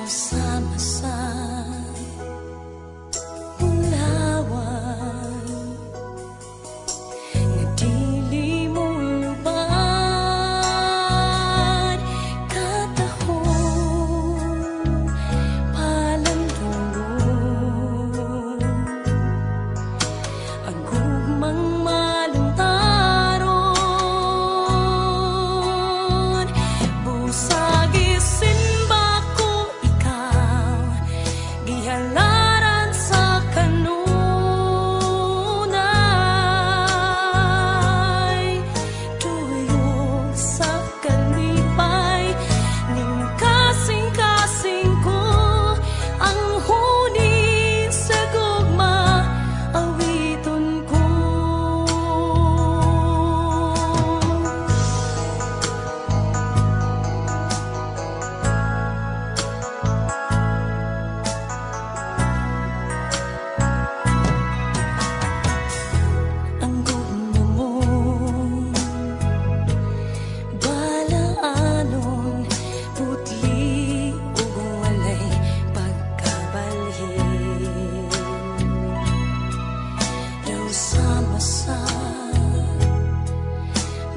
Sama sa ulawan nga dili mo lubad, katahong palandungon ang gugmang maluntaron. Busagi simba ko ikaw, gihalaran sa kanunay, tuyong sa kalipay, ning kasing-kasing ko ang huni sa gugma, awiton ko. Ang gugma mo balaanon, putli ug walay pagkabalhin. Daw sama sa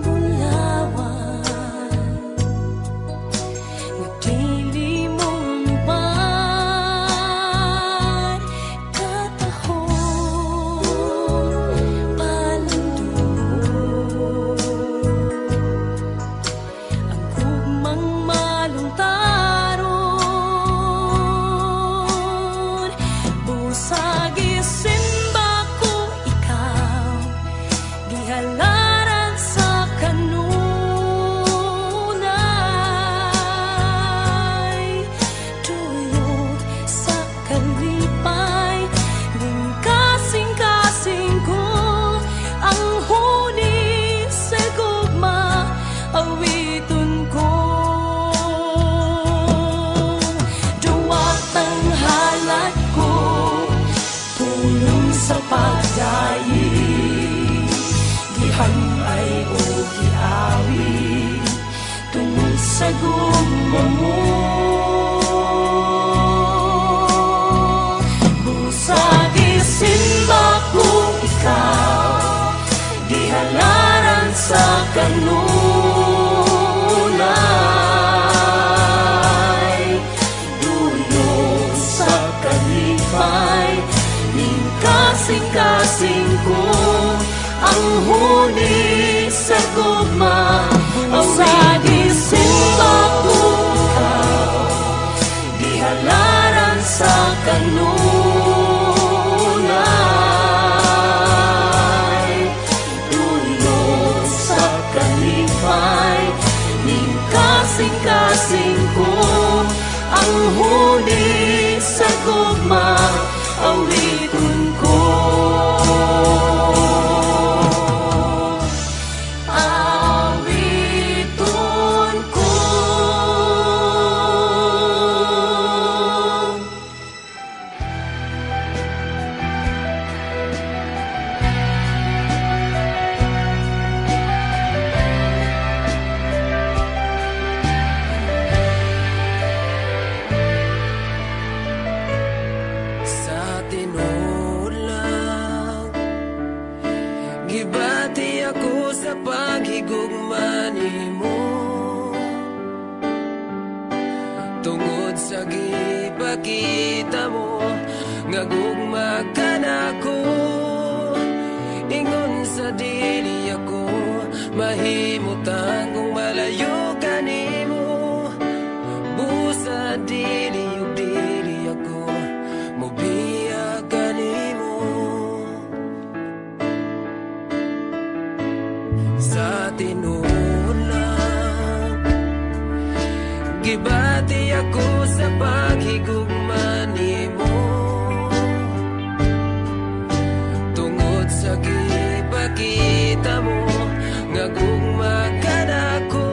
bulawan nga dili mo lubad, katahong palandungon ang gugmang maluntaron. Busagi simba ko ikaw, gihalaran sa kanunay, tuyok sa kalipay, ning kasing-kasing ko ang huni sa gugma, awiton ko. Duwat ang halat ko, tulong sa pagdayi, gihanay o giawi, tungod sa gugma mo. Busagi simba ko ikaw, gihalaran sa kanunay, dulong sa kalipay, ning kasing-kasing ko ang huni sa gugma, busagi simba ko ikaw, gihalaran sa kanunay, dulong sa kalipay, ning kasing-kasing ko ang huni sa gugma, awiton ko. Awiton ko. Sa tinulang gibati ako sa paghigugma nimo, tungod sa gipakita mo nga gugma ka nako. Ingon sa dili ako mahimutang kung malayo ka nimo. Busa dili ug dili ako mobiya ka nimo. Sa tinulang gibati ako sa paghigugma nimo, tungod sa gipakita mo nga gugma ka nako.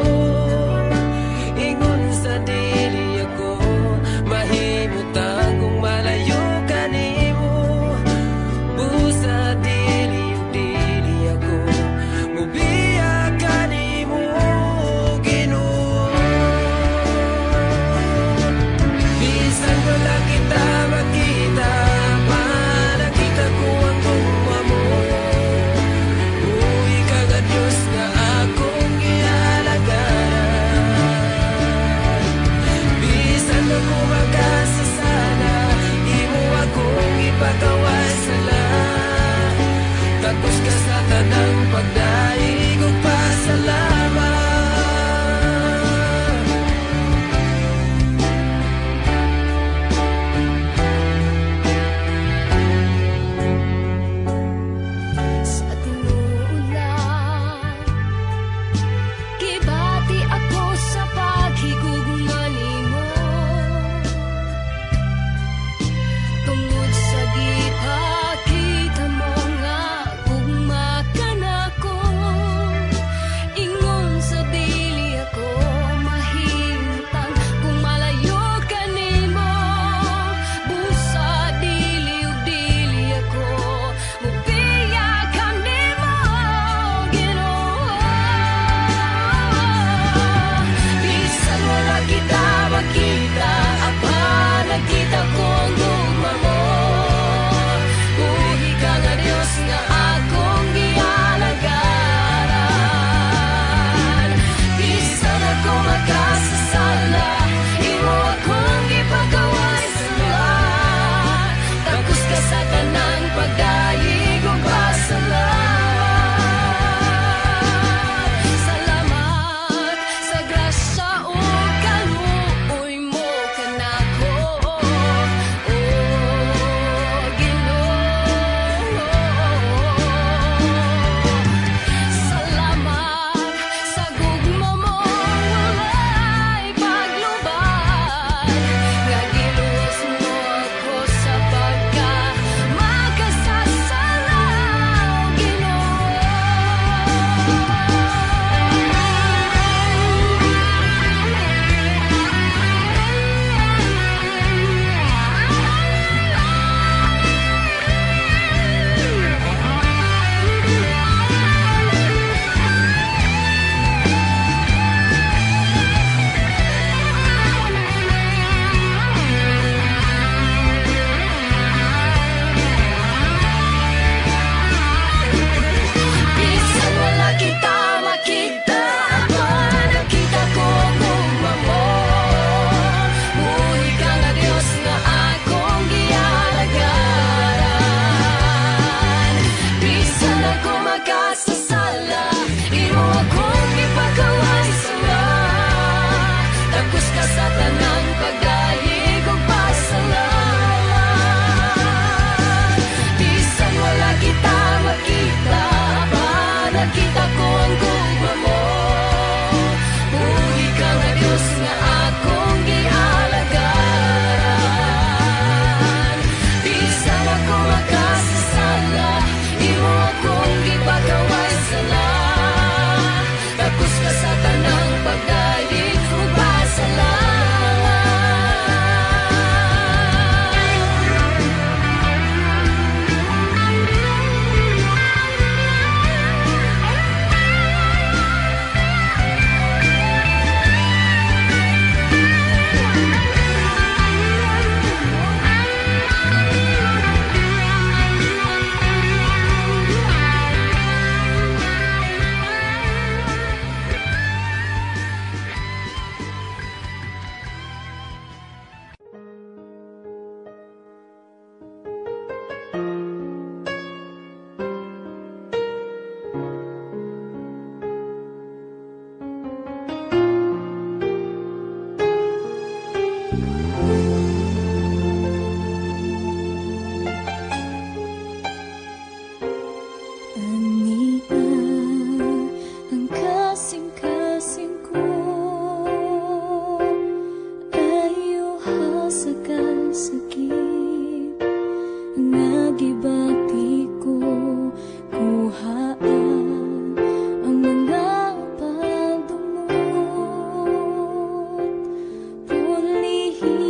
Ingon sa dili ako mahimutang kung malayo ka nimo. Busa dili ug dili ako mobiya ka nimo, Ginoo.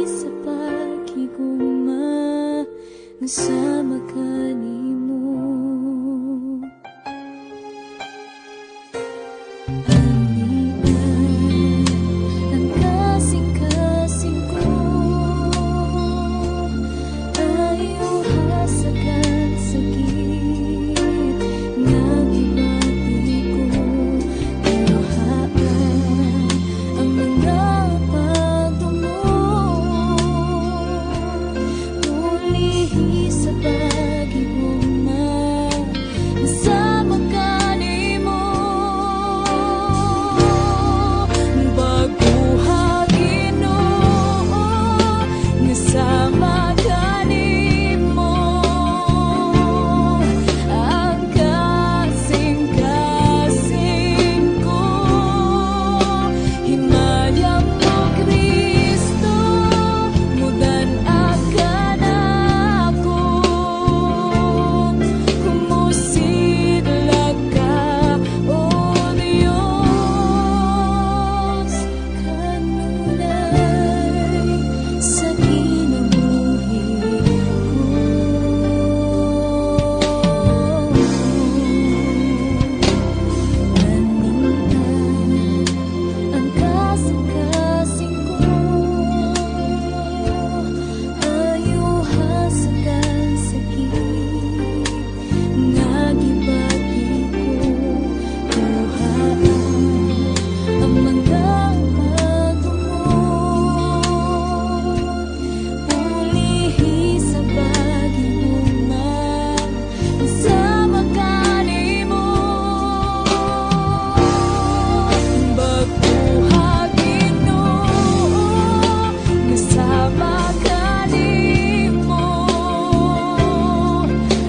sa pagigugma nga sama kanimo. Ang kasing-kasing ko ayaw hasagan sakit nga gibati ko. Iluhaan ang mga ulihi sa pag-ibuma sa magkanimo. Baguha Ginoo nga sa magkanimo ang kasing-kasing ko. Himayang mo Kristo mudan akan ako. Kumusidlag ka, O Diyos, kanunay sa kinabuhi ko. Kaningan ang kasing-kasing ko ayaw hasagan sakit nga gibati ko. Tuhaan ang mga patungod ulihi sa pag-ibuma sa magkanimo. Baguha Ginoo nga sa magkanimo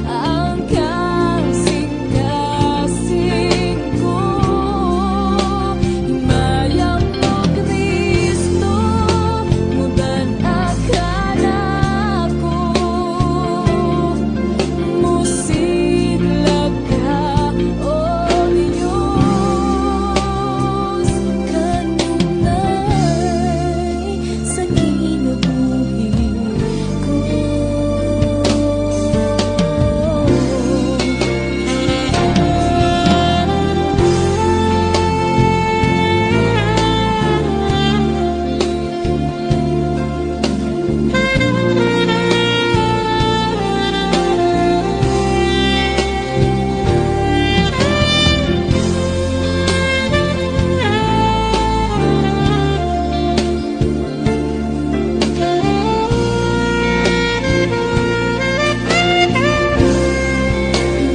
ang kasing-kasing ko. Himayang mo Kristo mudan akan ako. Musidlag ka, O Diyos, kanunay sa kinabuhi ko.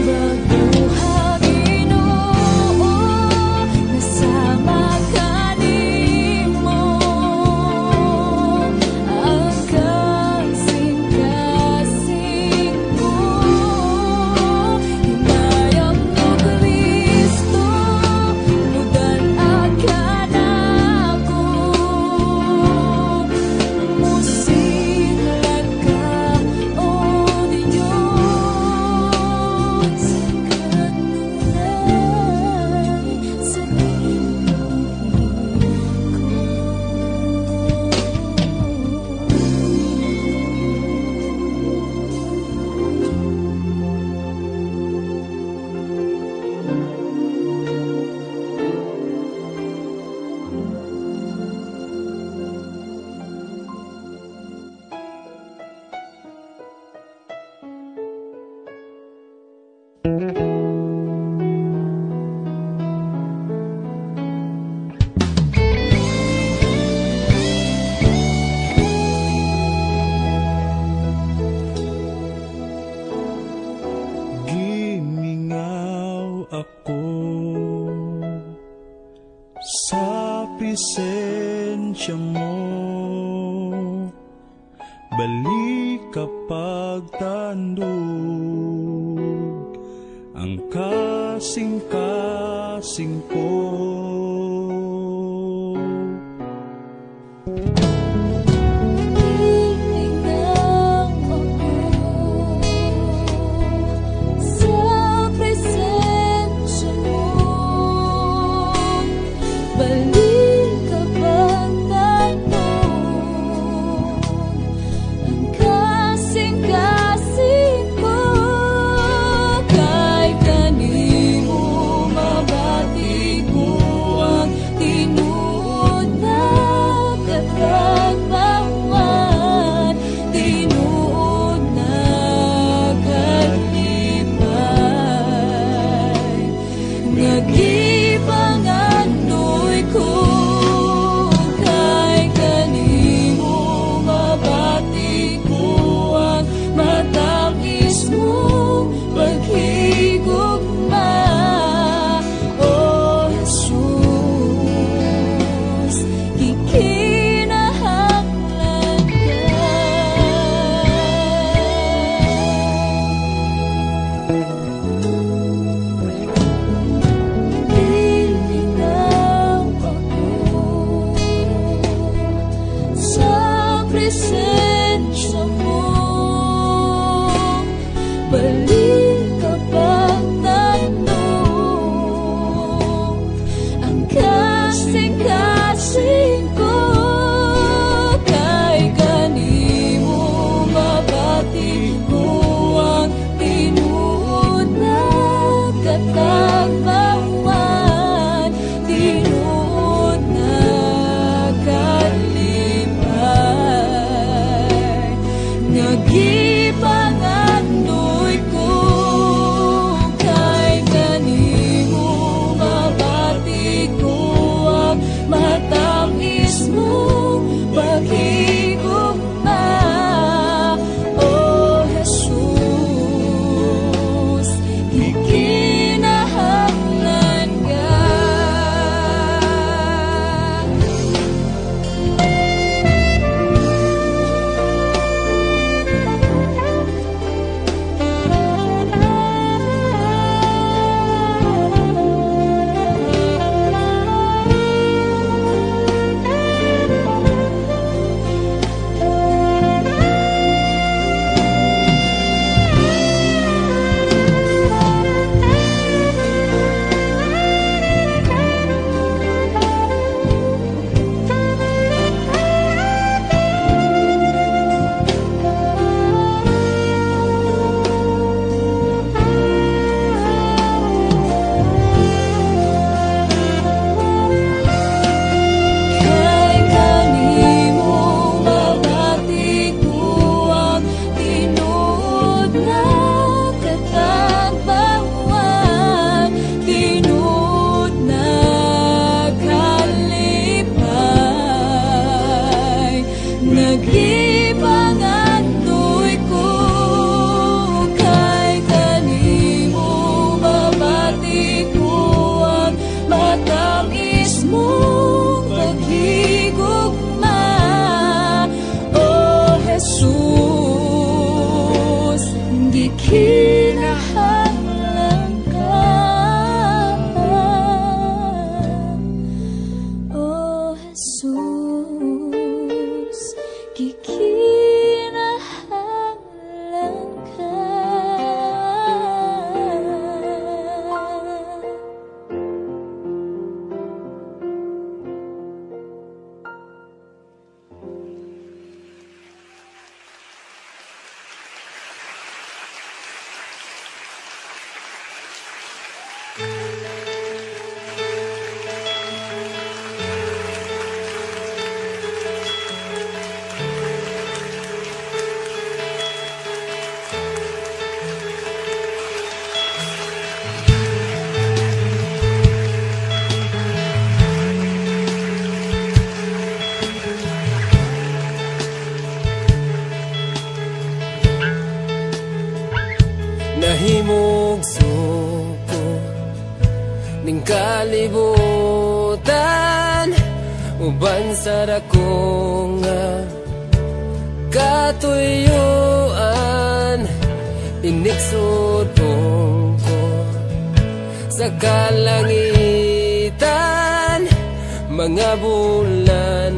Baguha Ginoo nga sa magkanimo ang kasing-kasing ko. Himayang mo Kristo mudan akan ako. Musidlag ka, O Diyos, kanunay sa Gimingaw ako sa presensya mo, balik kapag tandog ang kasing-kasing ko. Hihingang ako sa presensya mo, balik kapag tandog presensya mo. Balik kapag tanong ang kasing-kasing ko. Kay kanimo mabati ko ang tinuod na katagbawan, tinuod na kalipay. Nagipangandoy ko kay kanimo mabati ko ang matamis mong paghigugma. O Jesus, ikinahanglan ka. Kay kanimo mabati ko ang tinuod na katagbawan, tinuod na kalipay. Nagipangandoy ko kay kanimo mabati ko ang matamis mong paghigugma. O Jesus, gikinahanglan ka. O Jesus, gikinahanglan ka. Nahimog suko ning kalibutan, uban sa dako nga katuyuan. Iniksudong ko sa kalangitan, mga bulan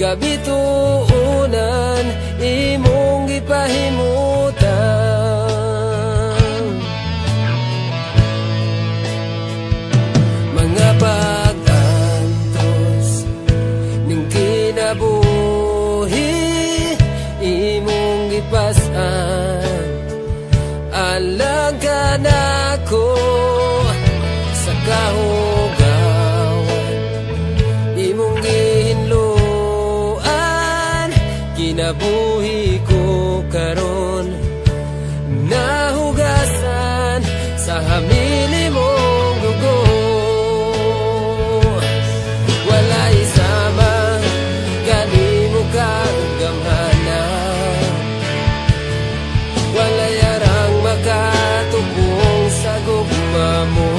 kabituunan imong gipahimutan. Mga pag-antos ning kinabuhi imong gipas-an. Alang ka nako sa kahugawan, imong gihinluan. Kinabuhi ko karon nahugasan sa hamili mong dugo. Walay sama kanimo kang gamhana, walay arang makatubong sa gugma mo.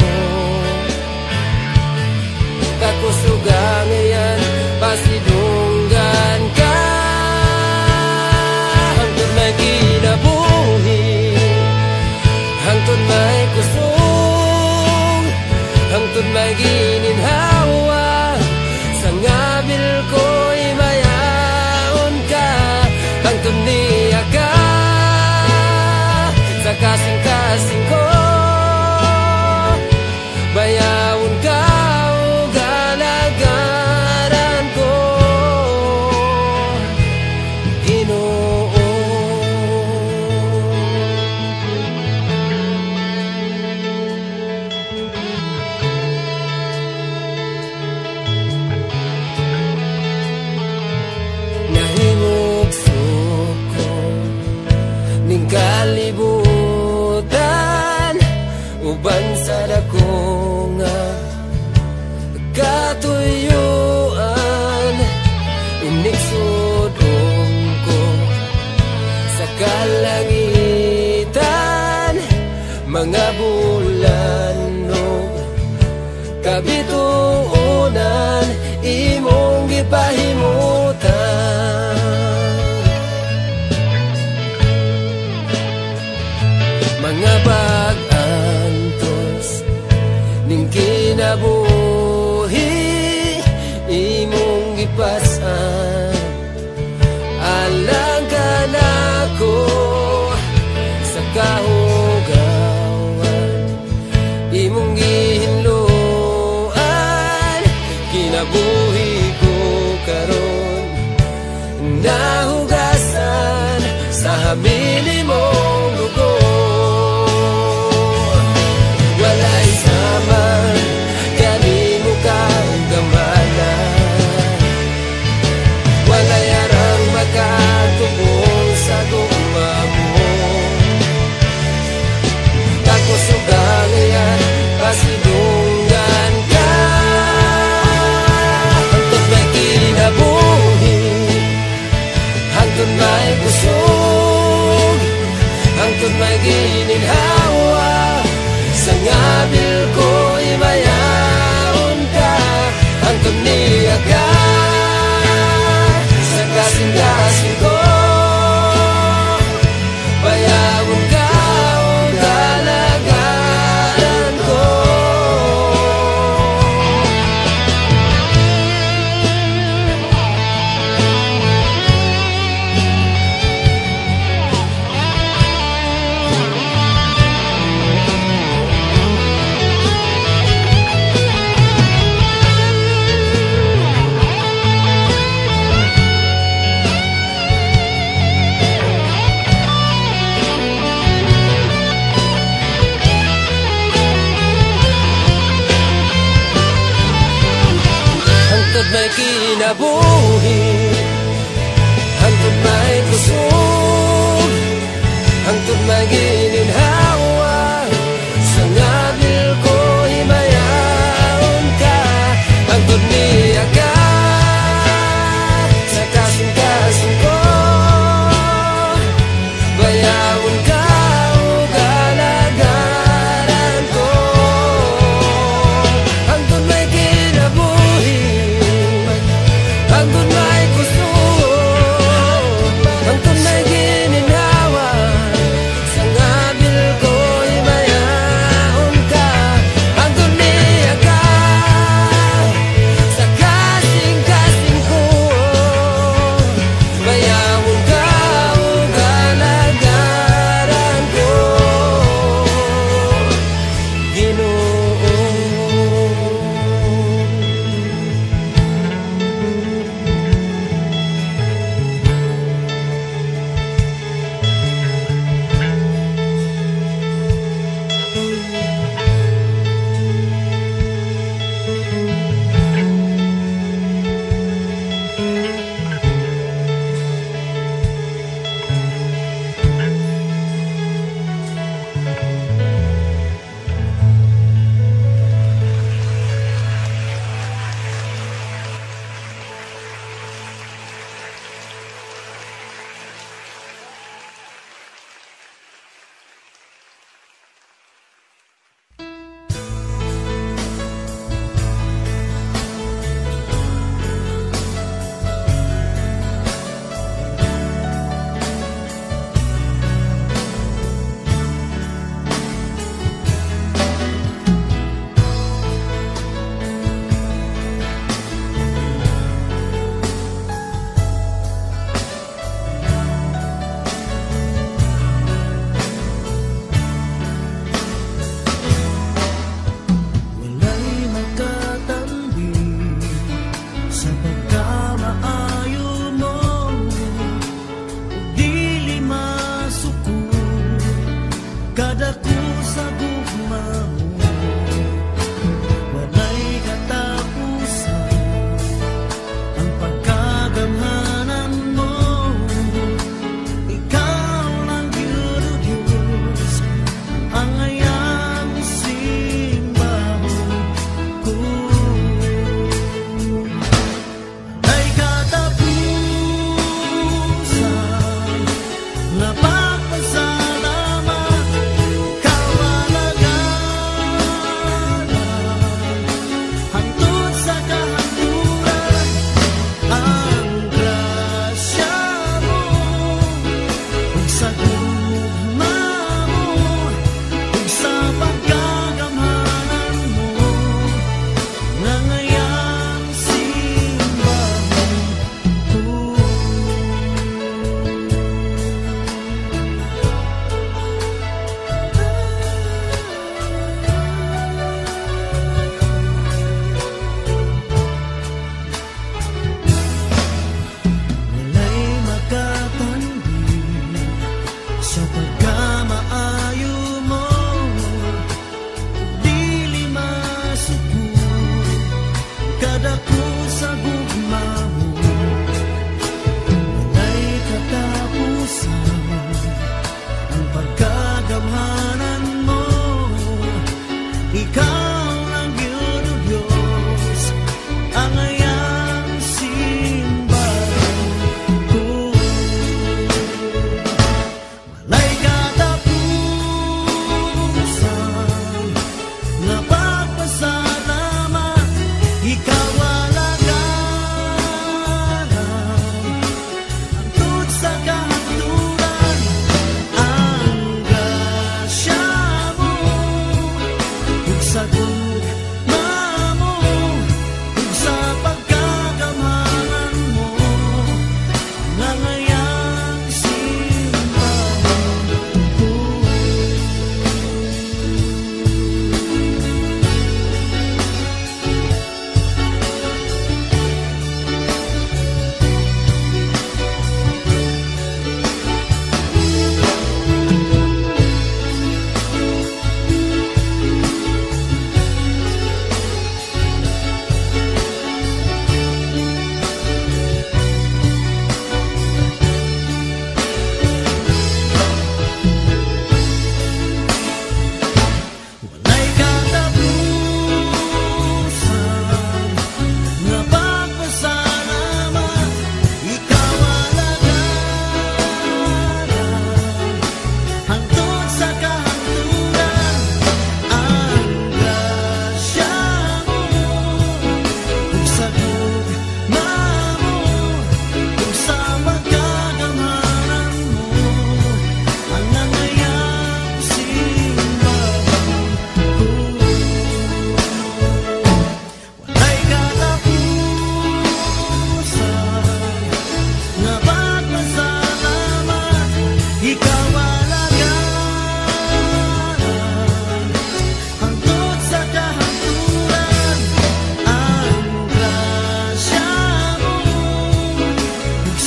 Kakusugang iyan pasidunggan ka hangtod na gina hangtod niya ka sa kasing-kasing ko. Bayawon ka o galagaran ko, Ginoo. Nahimog suko ning kalibutan, uban sa dako nga katuyuan. Inigsudong ko sa kalangitan, mga bulan no kabituunan imong gipahimutan. Mga pag-antos ning kinabuhi imong gipasan, alang ka nako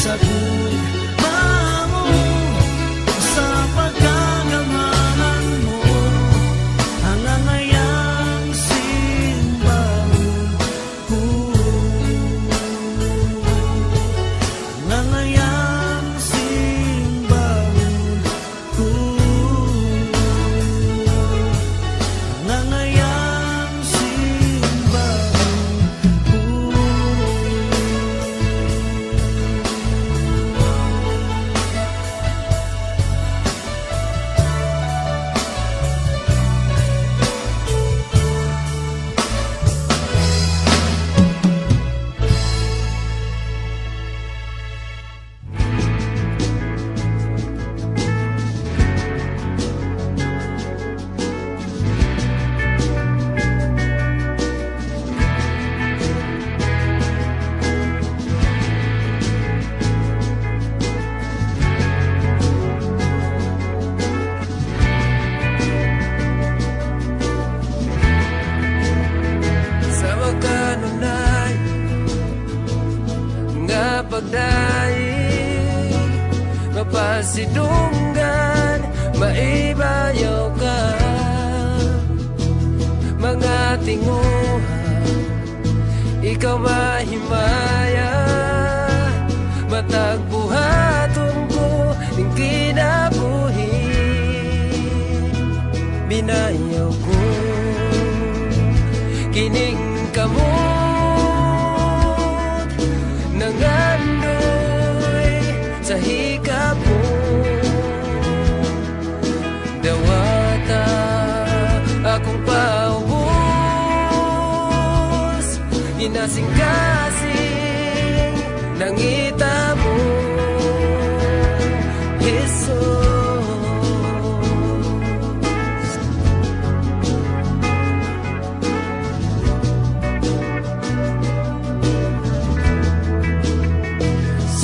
sagot mao sa pagkagamanan mo. Hangangayang simbahan ko, hangangayang simbahan ko, hangangayang simbahan ko. Sa magkanunay nga pagdaig, mapasidunggan, maibayaw ka. Mga tinguhan, ikaw mahimaya, matagbuhaton ko ning kinabuhi. Binayaw ko kining kamot, nangandoy sa hikap mo. Dawata akong paubos, inasing-kasing nangita mo, Jesus.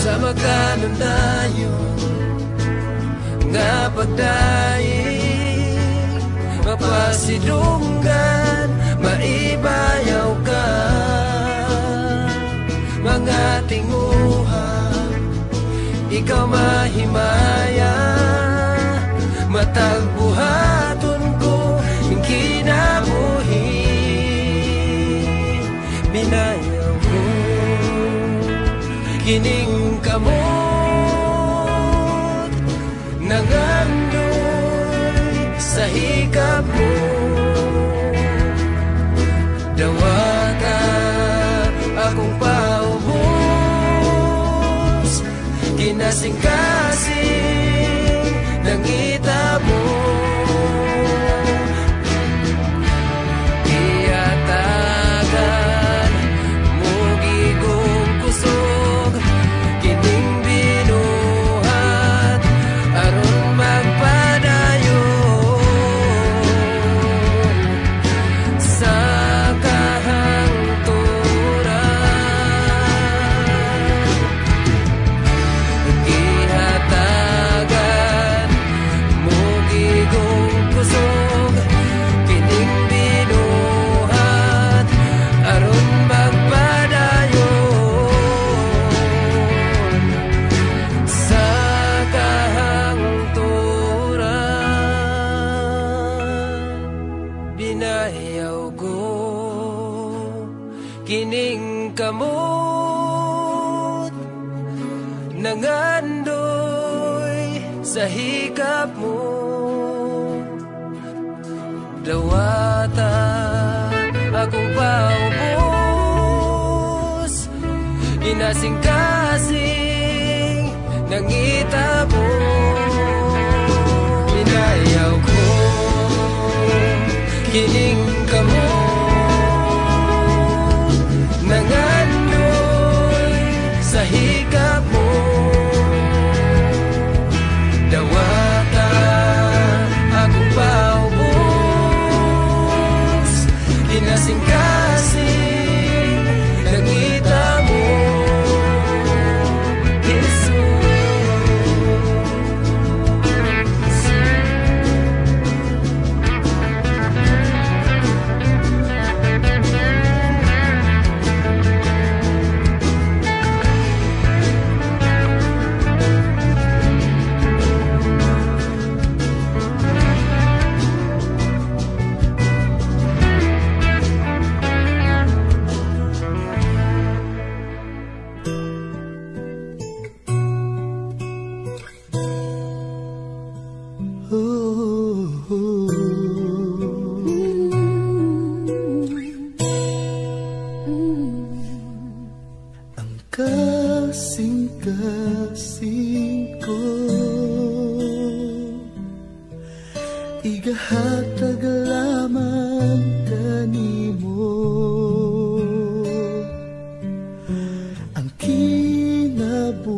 Sa magkanundayon nga pagdaig, mapasidunggan, maibayaw ka. Mga tinguhan, ikaw mahimaya, matagbuhaton ko ing kinabuhi. Binayaw ko kining kamot, nangandoy sa hikap mo. Dawata akong paubos, kinasing-kasing nangita mo. Iyatagan mo gigong kusog, kining binuhat aron magpadayon sa kahangturan. Ihatagan mo gigong kusog, kining binuhat aron magpadayon sa kahangturan. Binayaw ko kining kamot, nangandoy sa hikap mo. Dawata akong paubos, inasing-kasing nangita mo. Binayaw ko kining kamot, nangandoy sa hikap mo. Dawata akong paubos, inasing-kasing nangita mo, Jesus. kasing-kasing ko, igahatag lamang kanimo ang kinabuhi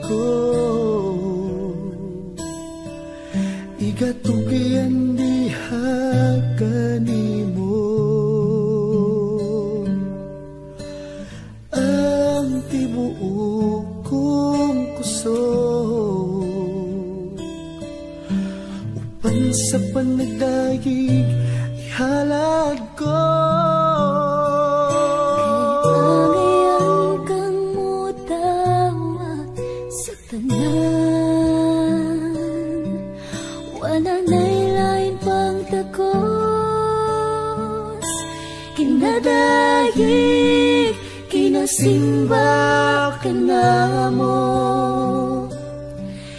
ko, igatugian diha kanimo ang tibuok kong kusog, upan sa panagdayig ihalad ko. Kailangan kang mutawag sa tanan, wala na'y lain pang takos, kinadayig kinasimba ka na mo,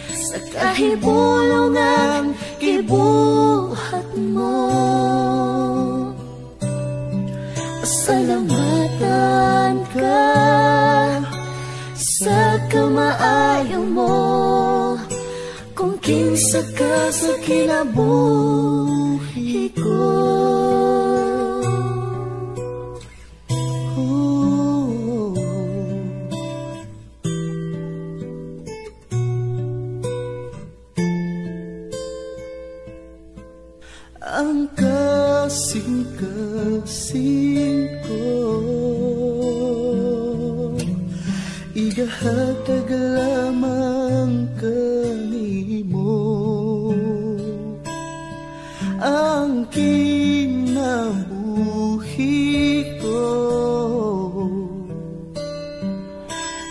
sa kahibulungan gibuhat mo. Pasalamatan ka sa kamaayo mo, kung kinsa ka sa kinabuhi ko. Ang kasing-kasing ko, igahatag lamang kanimo ang kinabuhi ko,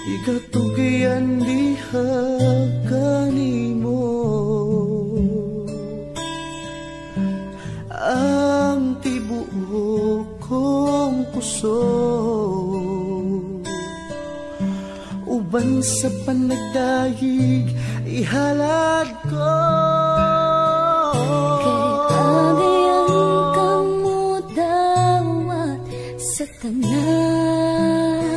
igatugian diha kanimo ang tibuok kong kusog, uban sa panagdayig ihalad ko. Kailangan kang mutawat sa tanan,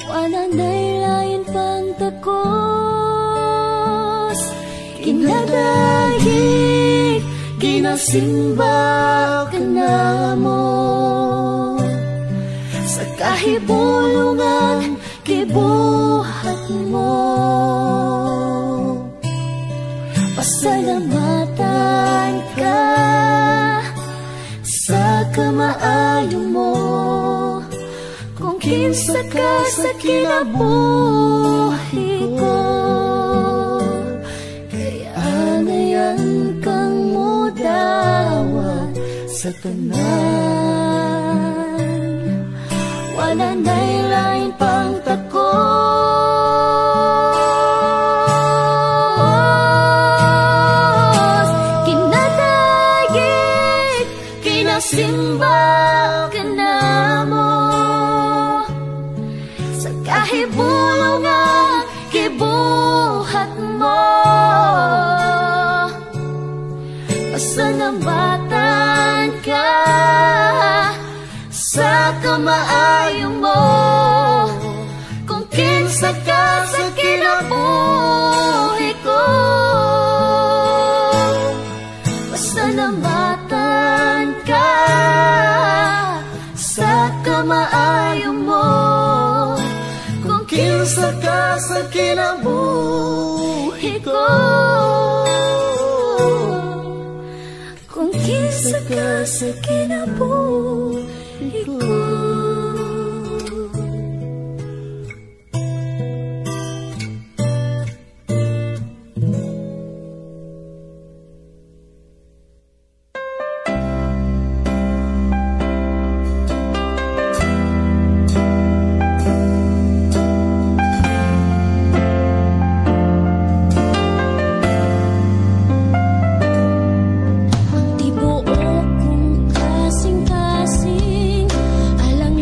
wala na'y lain pang takos, kinadayig ginasimba ka na mo, sa kahibulungan gibuhat mo. Pasalamatan ka sa kamaayo mo, kung kinsa ka sa kinabuhi ko. Kaya ngayon kang mudawat sa tanan, wala na'y lain pang takos, kinadayig kinasimba ka na mo, sa kahibulungan gibuhat mo. Pasalamatan ka sa kamaayo mo, kung kinsa ka sa kinabuhi ko. Pasalamatan ka sa kamaayo mo, kung kinsa ka sa kinabuhi ko. Kung kinsa ka sa kinabuhi ko. Tibuok kong kasing-kasing, alang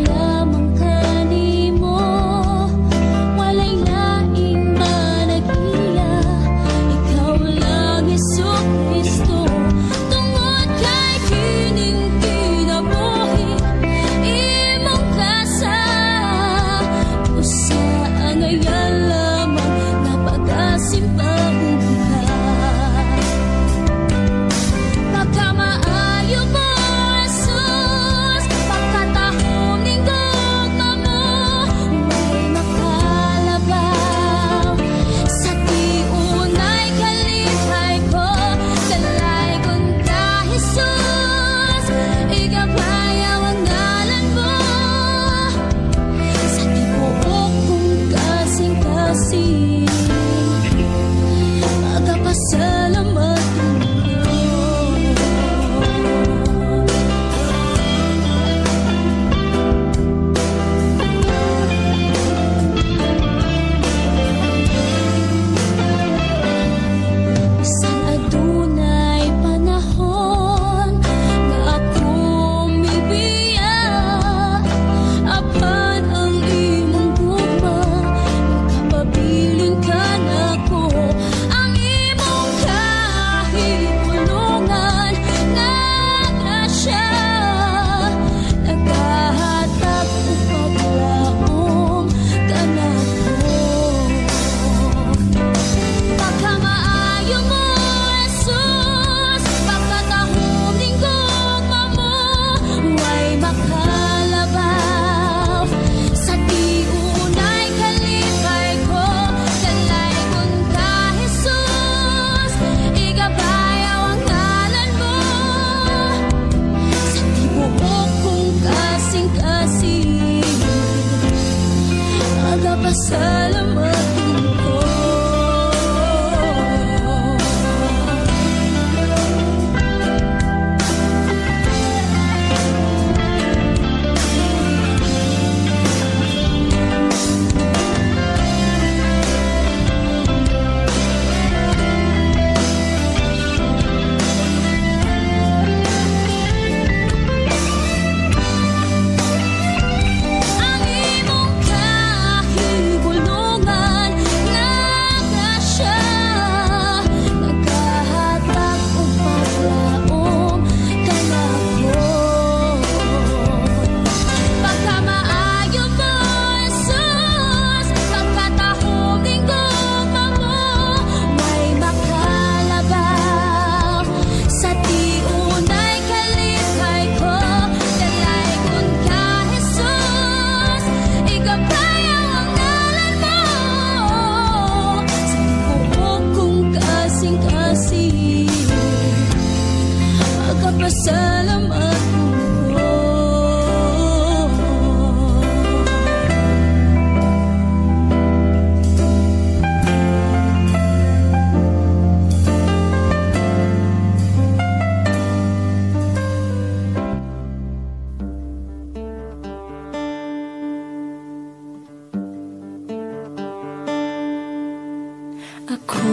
Ako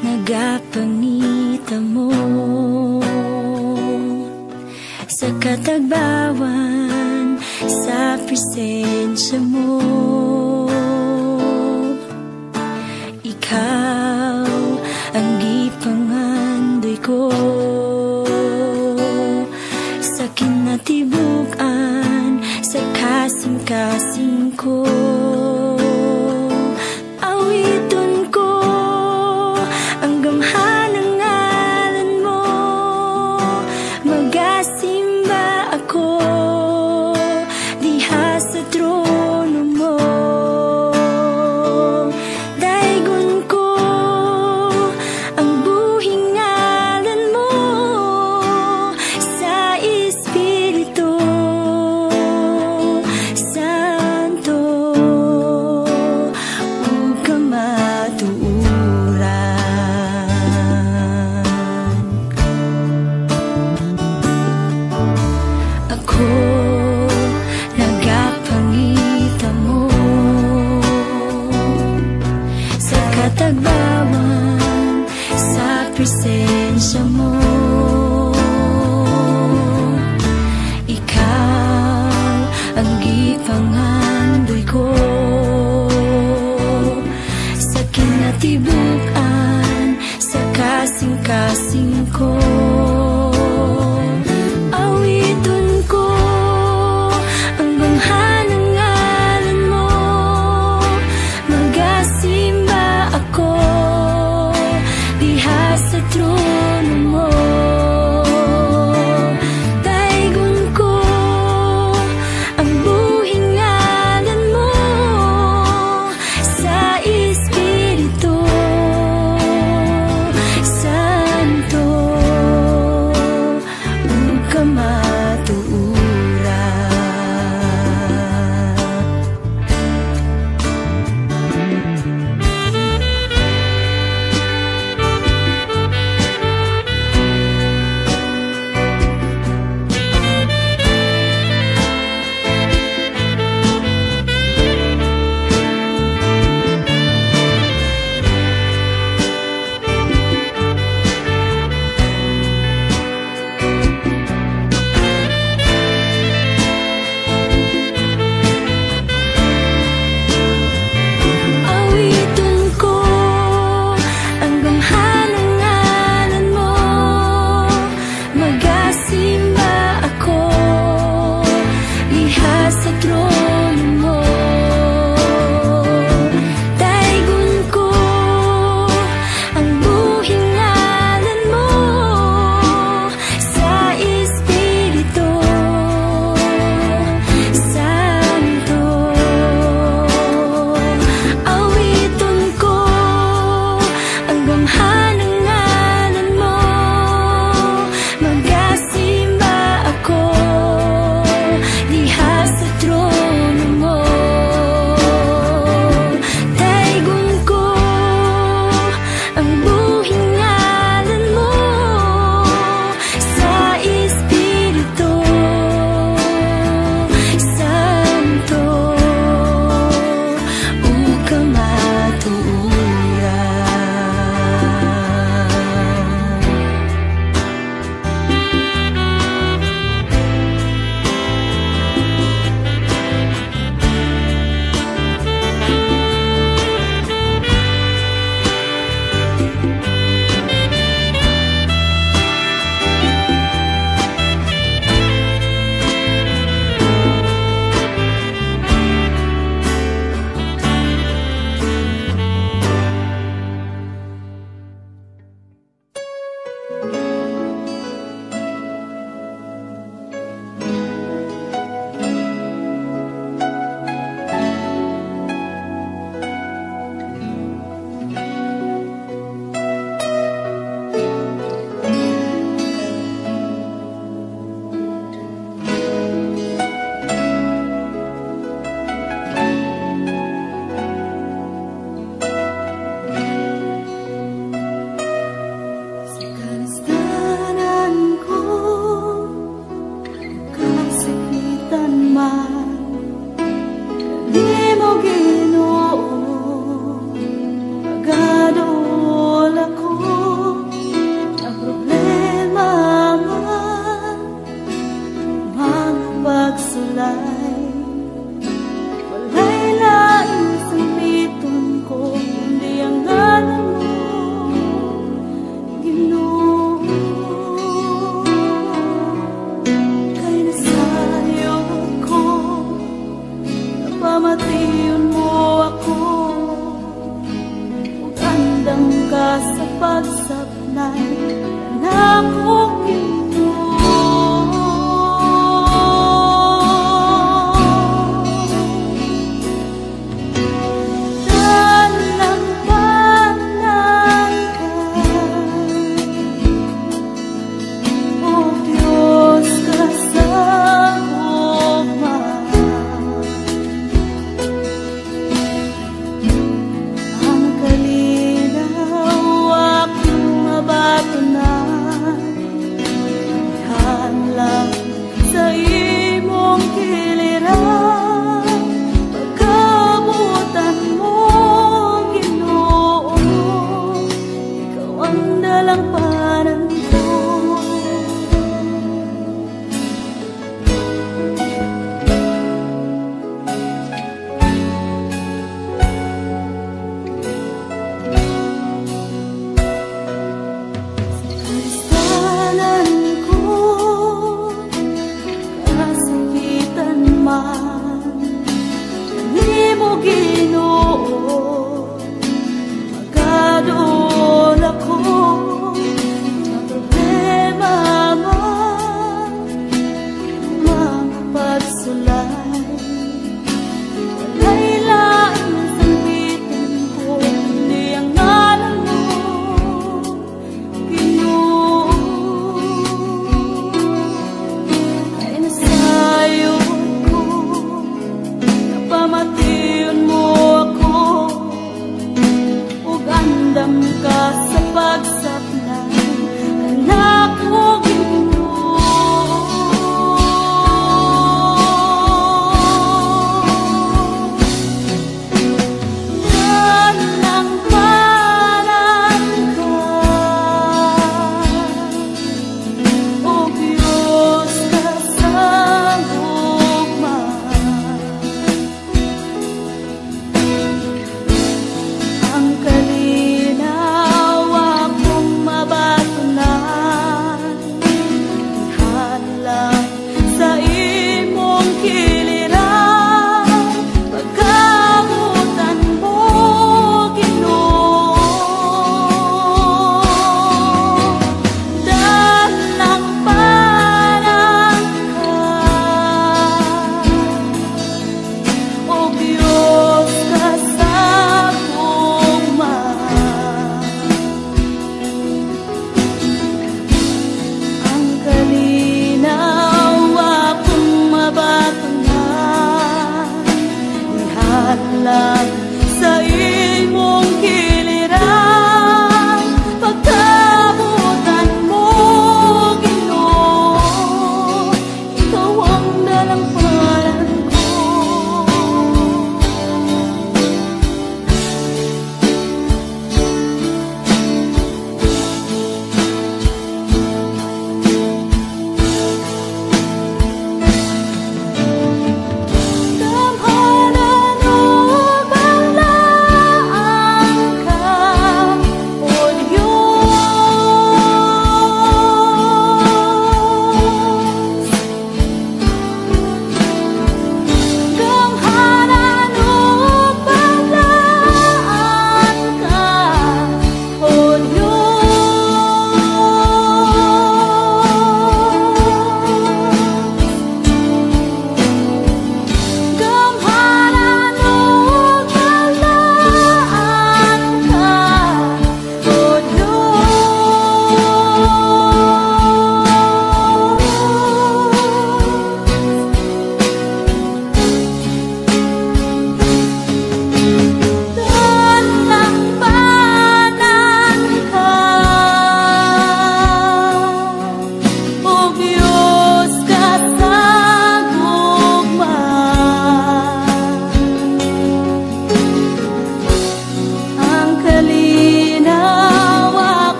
nagapangita mo sa katagbawan, sa presensya mo. Ikaw ang gipangandoy ko sa kinatibukan, sa kasing-kasing ko. Awiton ko ang gamhan ng ngalan mo, magasimba ako diha sa trono mo. Daigon ko ang buhing ngalan mo sa Espiritu Santo, ug kamatuuran. Ako nagapangita mo sa katagbawan, sa presensya mo. Ikaw ang gipangandoy ko sa kinatibukan, sa kasing-kasing ko. Awiton ko ang gamhan ng ngalan mo, magasimba ako diha sa trono mo. Daigon ko ang buhing ngalan mo sa Espiritu Santo, ug kamatuuran.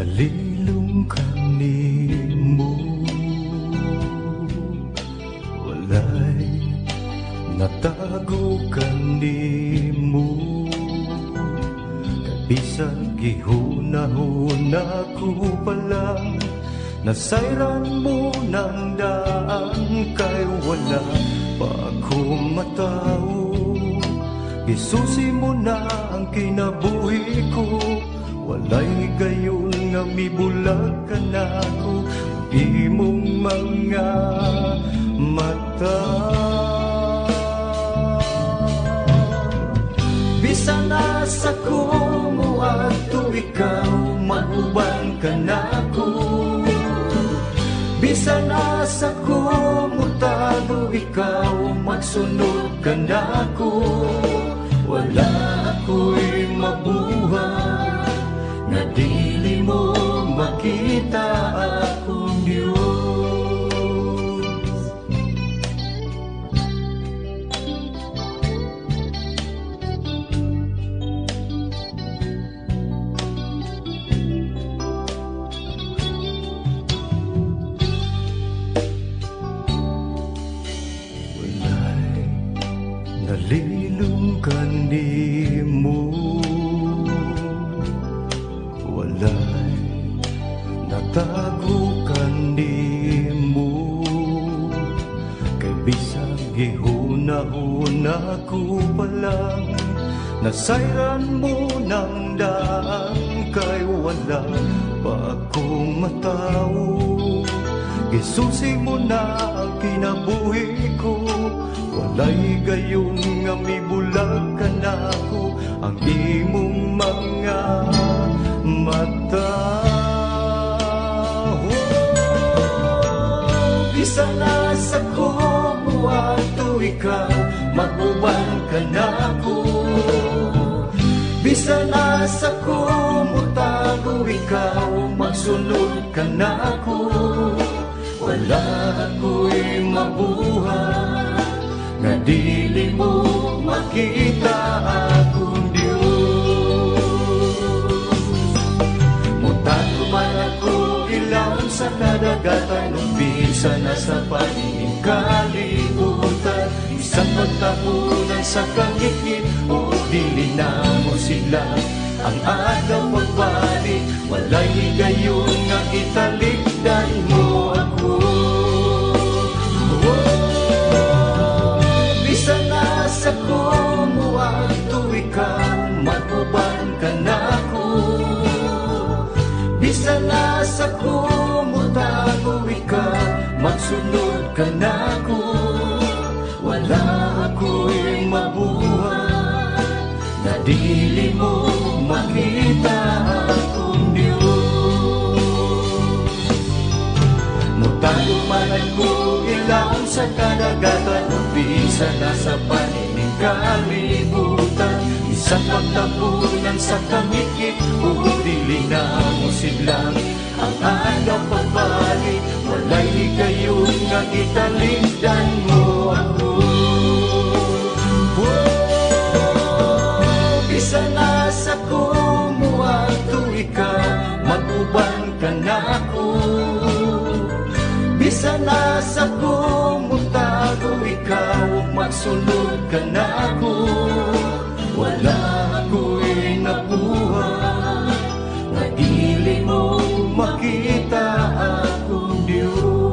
Nalilung kanimo, walay natago kanimo. Kabisag gihunahuna ko palang nasayran mo ng daan, kay wala pa ako matao. Isusi mo na ang kinabuhi ko, walay gayon nga mibulag ka na ko ang imong mga mata. Bisan nasa kumo ato ikaw, maguban ka na ko. Bisan nasa kumutago ikaw, magsunod ka na ko. Wala ako'y mabuhay na dili mo makita akong Diyos. Nalilung kanimo, walay natago kanimo. Kay bisag gihuna-huna ko palang nasayran mo ng daan, kay wala pa akong matao. Isusi mo na ang kinabuhi ko, walay gayon nga mibulag ka na ko ang imong mga mata. Bisan nasa kumo ato ikaw, maguban ka na ko. Bisan nasa kumo tago ikaw, magsunod ka na ko. Wala ako'y mabuhay nga dili mo makita akong Diyos. Mutago man ako ilaw sa kadagatan, umpisa na sa paningin kalibutan. Isang pagtapunan sa kangikit, o dili na mo sila. Ang agaw pagbalik, walay gayon nga italikdan mo ako. Bisan nasa kumo ato ikaw, maguban ka na ko. Bisan nasa kumo tago ikaw, magsunod ka na ko. Wala ako'y mabuhay na dili mo makita akong Diyos. Mutago man ako ilaw sa kadagatan, umpisa na sa paningin kalibutan. Isang pagtapunan sa kangikit, o dili na mo siglang. Ang agaw pagbalik, walay gayon nga italikdan mo ako. Bisan nasa kumo ato ikaw, maguban ka na ko. Bisan nasa kumo tago ikaw, magsunod ka na ko. Wala ako'y nabuhay na dili mo makita akong Diyos.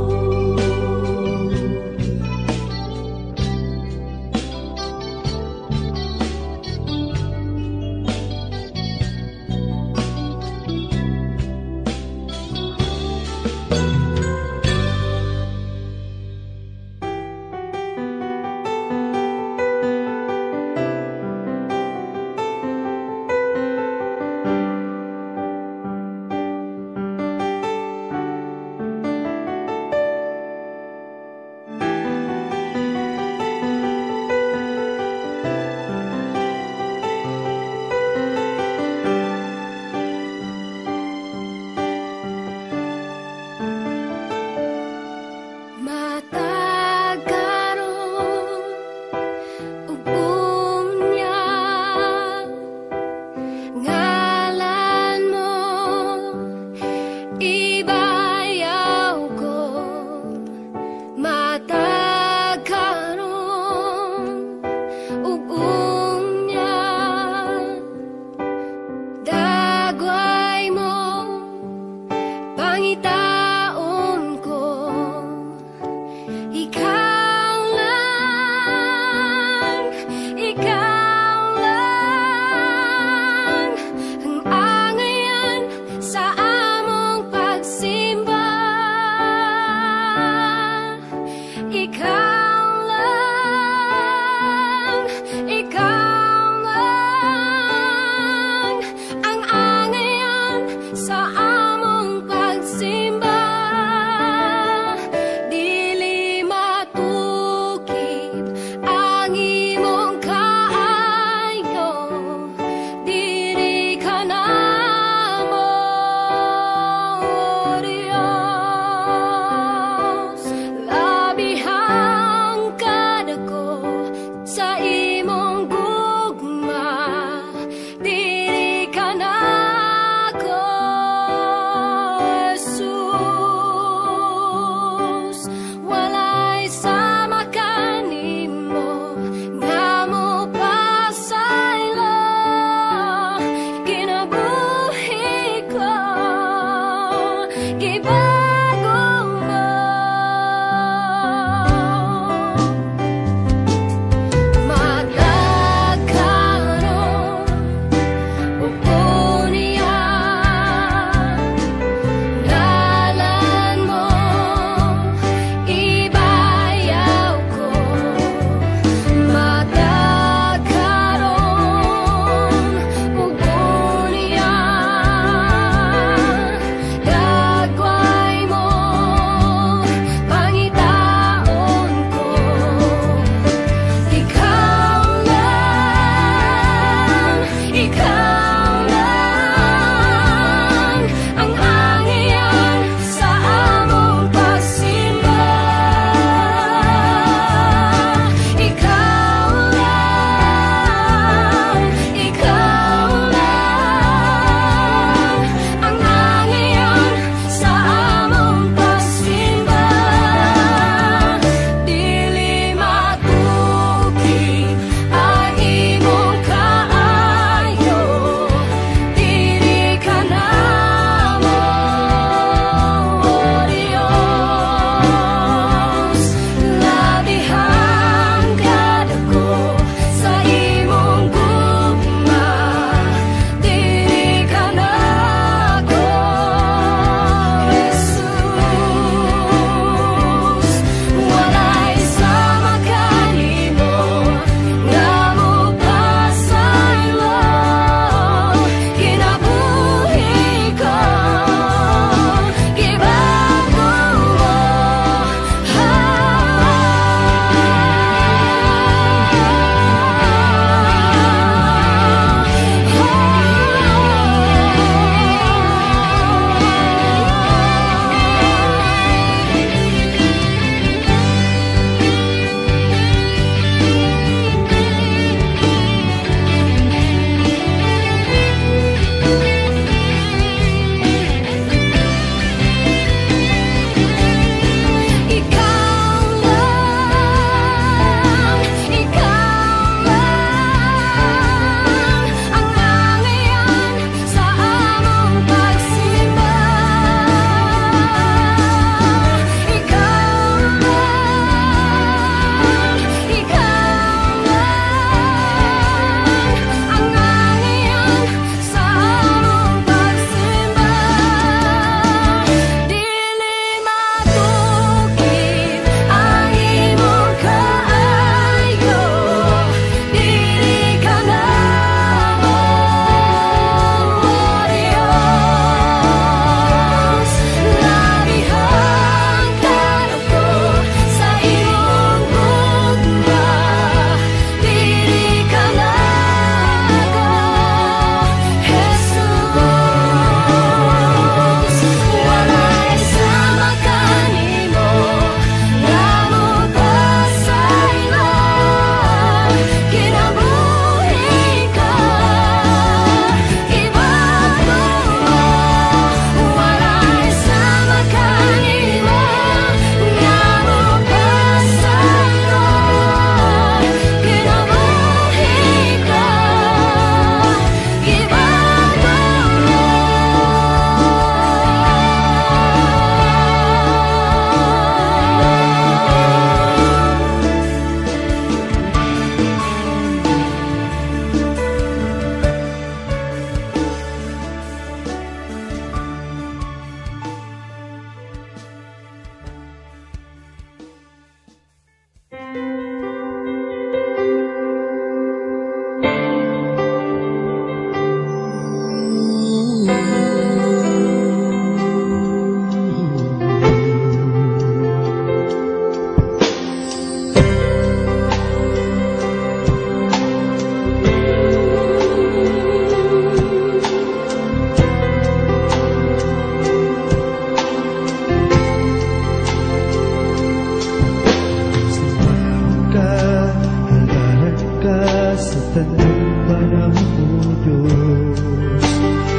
tanang panahon mo, Diyos.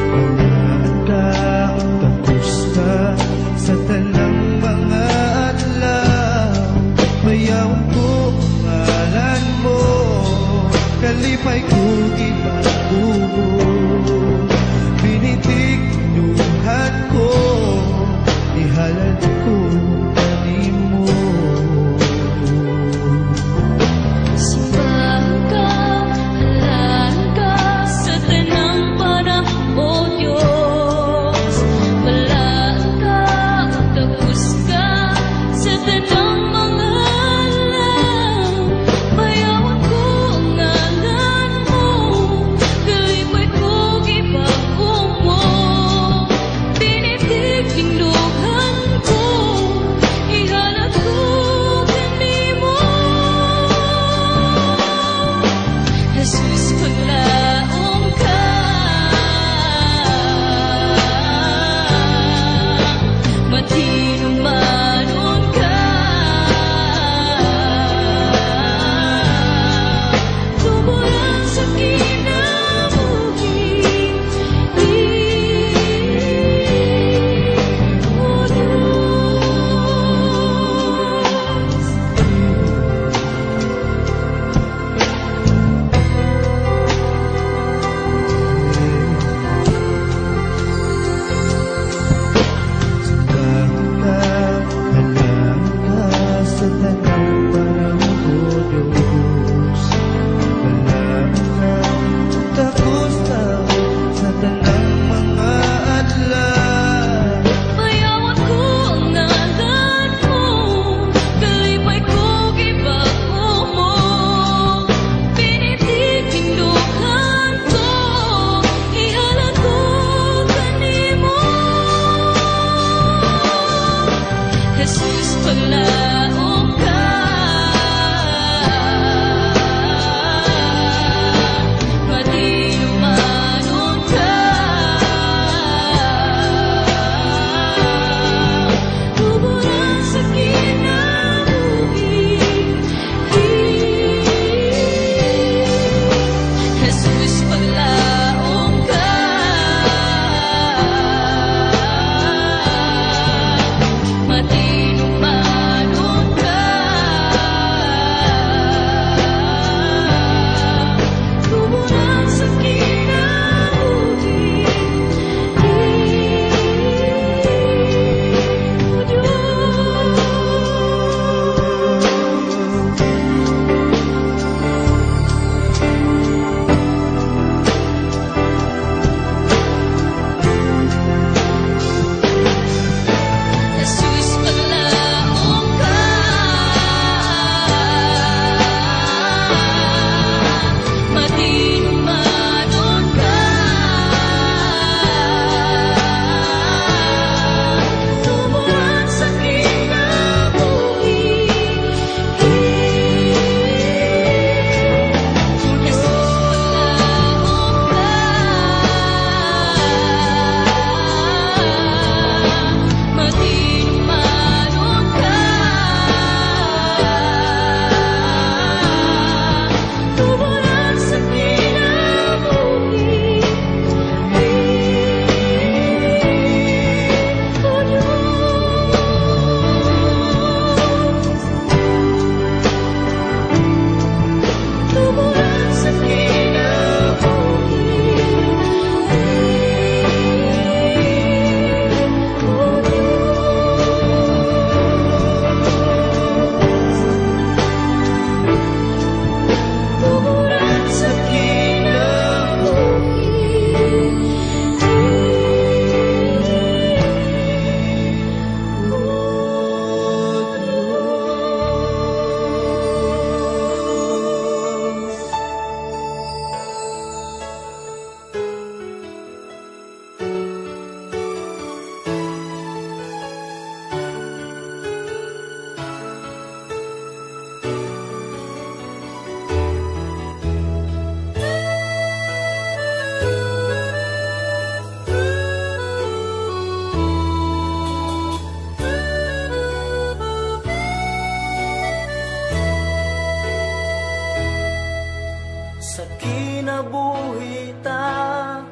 Bangaan ka, tapos ka sa tanang mga adlaw. Bayawan ko ngalan mo, kalipay ko ipagubo. Binitig duhat ko, ihalad ko kanimo. Simbahan ka, halahan ka sa tanang panahon, O Diyos. Balaan ka, tapos ka sa tanang mga alaw. Bayawan ko ang ngalan mo, sa kinabuhi ta,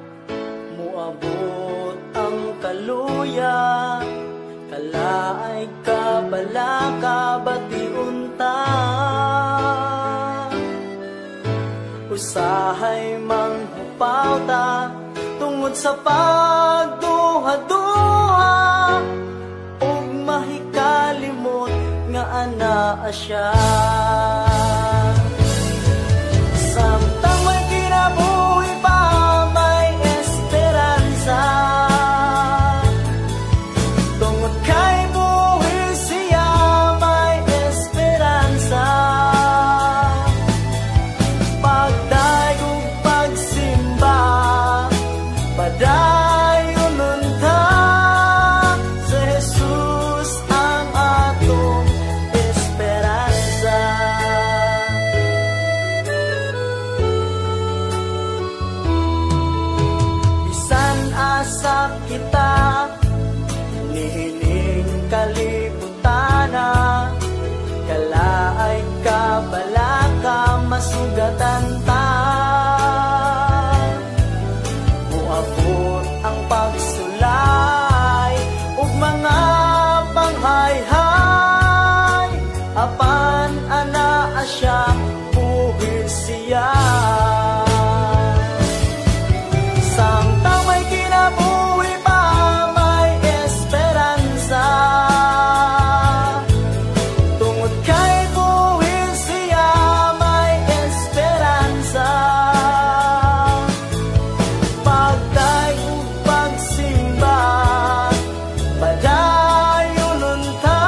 muabot ang kaluya, kalaay ka bala ka batiun ta. Usahay manghupaw ta tungod sa pagduha-duha, ug mahikalimot nga anaa siya. Samtang may kinabuhi pa, may esperansa, tungod kay buhi siya may esperansa. Pagdayog pagsimba, padayon unta, sa Jesus ang atong esperanza. Bisan asa kita nihiling kalibutana, kalaay ka bala ka masugatan ta. Muabot ang pagsulay ug mga panghayhay, apan anaa siya buhi siya. Samtang may kinabuhi pa, may esperansa, tungod kay buhi siya may esperansa. Pagdayog pagsimba, padayon unta,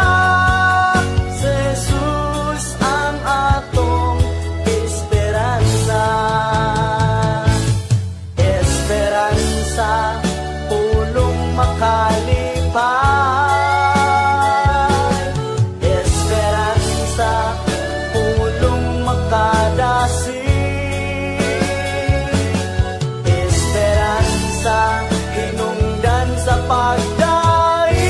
sa Jesus ang atong esperanza. Esperanza, pulong makalipay. Esperanza, pulong makadasi. Esperanza, hinungdan sa pagdaig.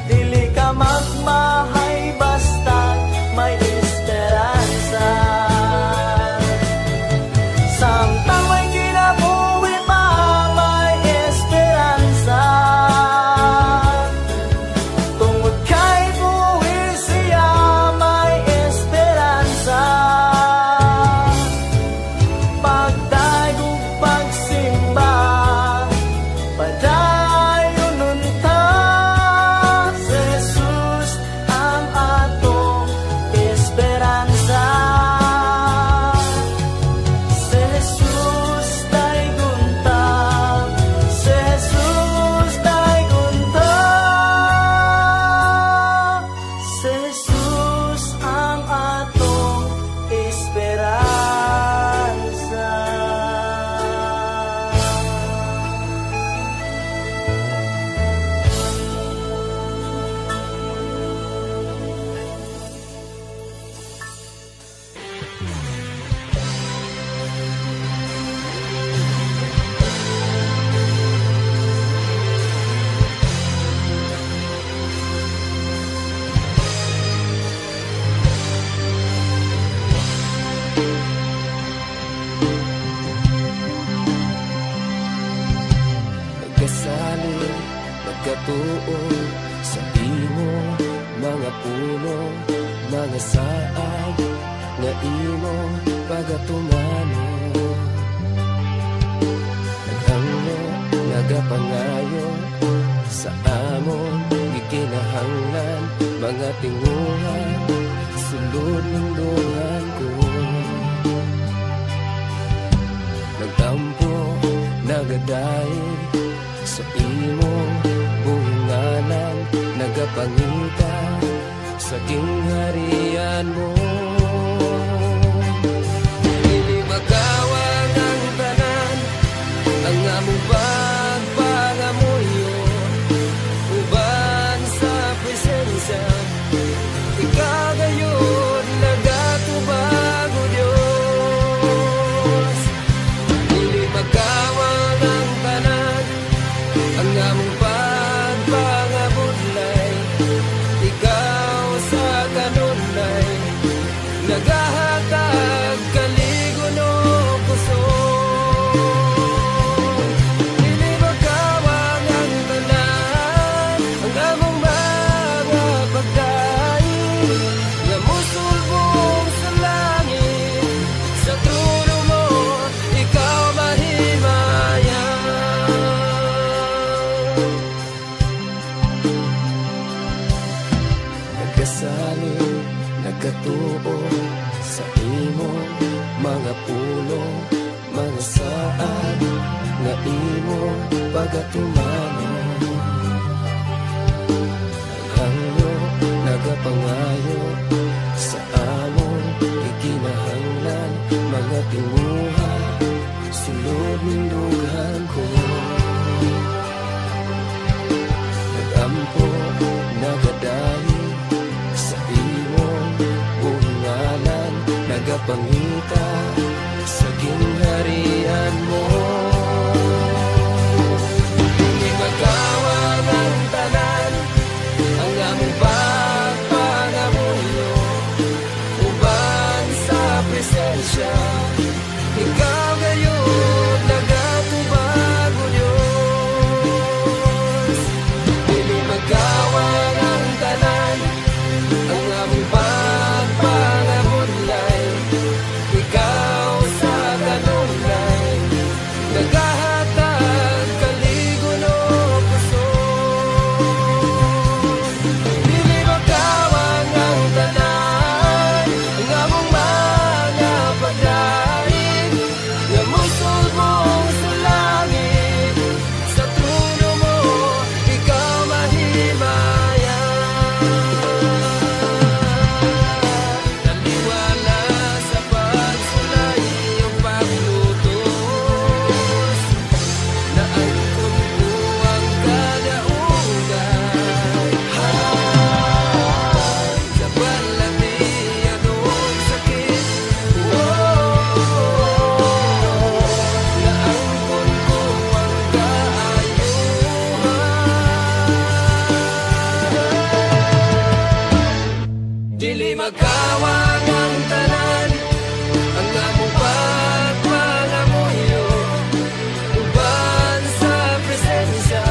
Dili ka magmahay basta may esperanza. Samtang may kinabuhi pa, may esperanza, tungod kay buhi siya may esperanza. Pagdayog pagsimba, padayon unta, sa Jesus ang atong esperanza. Sa Jesus daygunta, sa Jesus daygunta, sa Jesus ang atong esperanza. Nagkasali, nagkatuo sa imo, mga puno, mga saag, nga imo pagatumano. Naghanglo, nagapangayo, sa amon gikinahanglan, mga tinguhan, sulod ng duhan ko. Nagtampo, nagadaig, sa imong bungalan, nagapangita sa kingharian mo. Dili makawang ang tanan, ang among pagpangamuyo, uban sa presensya, ikaw gayon nagatubang. nagatumano, hangyo nagapangayo sa among ikinahanglan, mga tinguha sulod ng dughan ko. Nagampo nagadahi sa imong buhingalan, nagapangita sa gingharian mo. Dili magawang ang tanan, ang among pagpangamuyo, uban sa presensya, ikaw gayon nagatubag o Diyos. Dili magawang ang tanan, ang among pagpangamulay, ikaw sa kanunay, nagahatag kaligon o puso. Dili magawang ang tanan, ang among mga pagdaig, nga musulbong sa langit, sa trono mo ikaw mahimayan. Taliwala sa pagsulay iyong paglutos, naangkon ko ang kadaugan. Sa balati anong sakit, naangkon ko ang kaayuhan. Dili magawang ang tanan, ang among pagpangamuyo, uban sa presensya,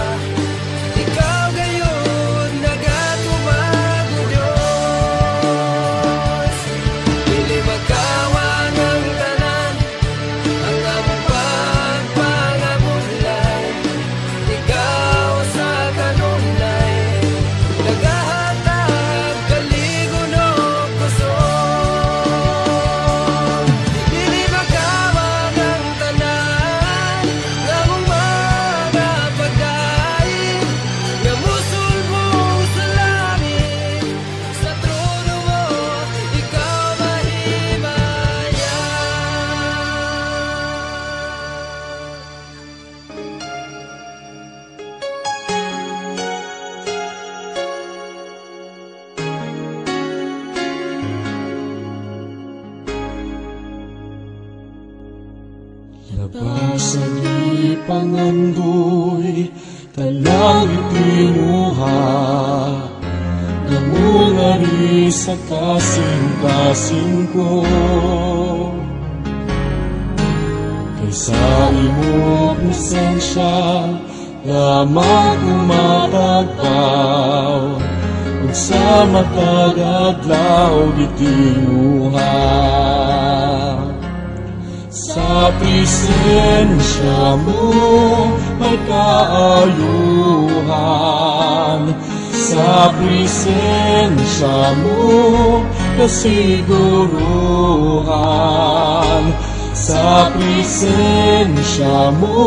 ikaw gayon nagatubag o Diyos. Dili magawang ang tanan, ang among pagpangamulay, ikaw sa kanunay, nagahatag kaligon o puso. Dili magawang ang tanan, nga among mga pagdaig, nga musulbong sa langit, sa trono mo ikaw mahimayan. Labas sa ipangandoy, talang itinuha, namungari sa kasing-kasing ko. Kaysa imo presensya, lamang umatagpaw, ug sa matagadlaw itinuha. Sa presensya mo may kaayuhan, sa presensya mo kasiguruhan, sa presensya mo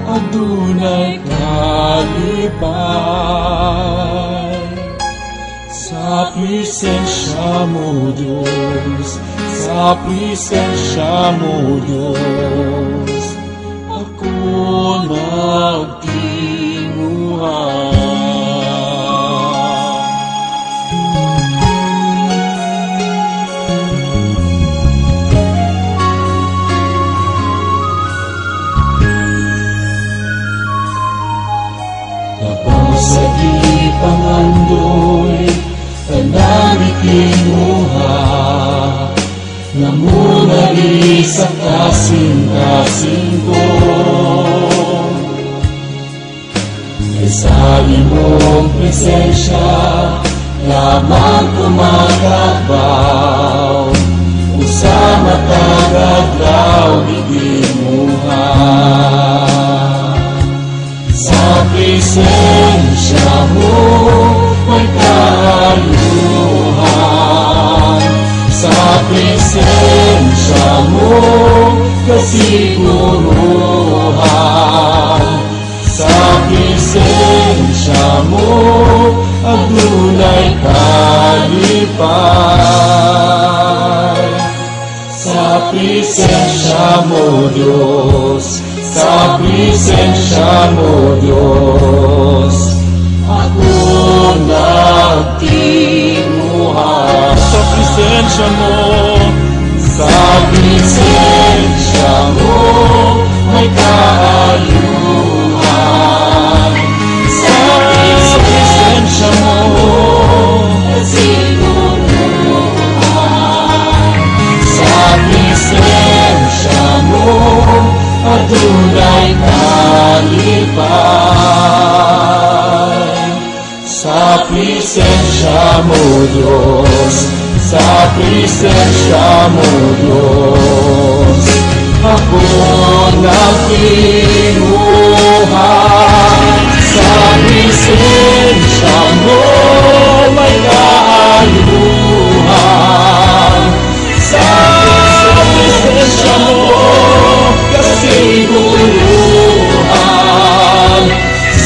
adunay kalipay. Sa presensya mo Diyos, sa presensya mo Diyos, ako nagtinguhan. Labang sa ipangandoy, tanan ikinuha, namunari sa kasing-kasing ko. Kaysa imong presensya, lamang kumakatbaw, ug sa matagadlaw ikinuha. Sa presensya mo may kaayuhan, sa presensya mo kasiguruhan, sa mo, adunay kalipay. Sa presensya mo, Diyos, sa presensya mo, Diyos, ako nagtimuha. Sa presensya mo, sa presensya mo, may kaayuhan. Sa presensya mo, presensya mo, adunay kalipay. Sa presensya mo, Diyos, sa presensya mo, Diyos, ako nagtimuha. Sa presensya mo, may kaayuhan. Sa presensya mo, kasiguluhan.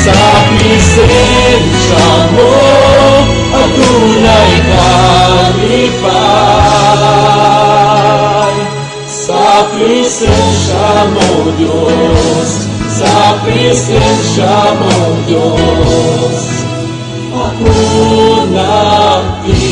Sa presensya mo, adunay kalipay. Sa presensya mo, Diyos, sa presensya mo, Diyos, ako nagtimuha.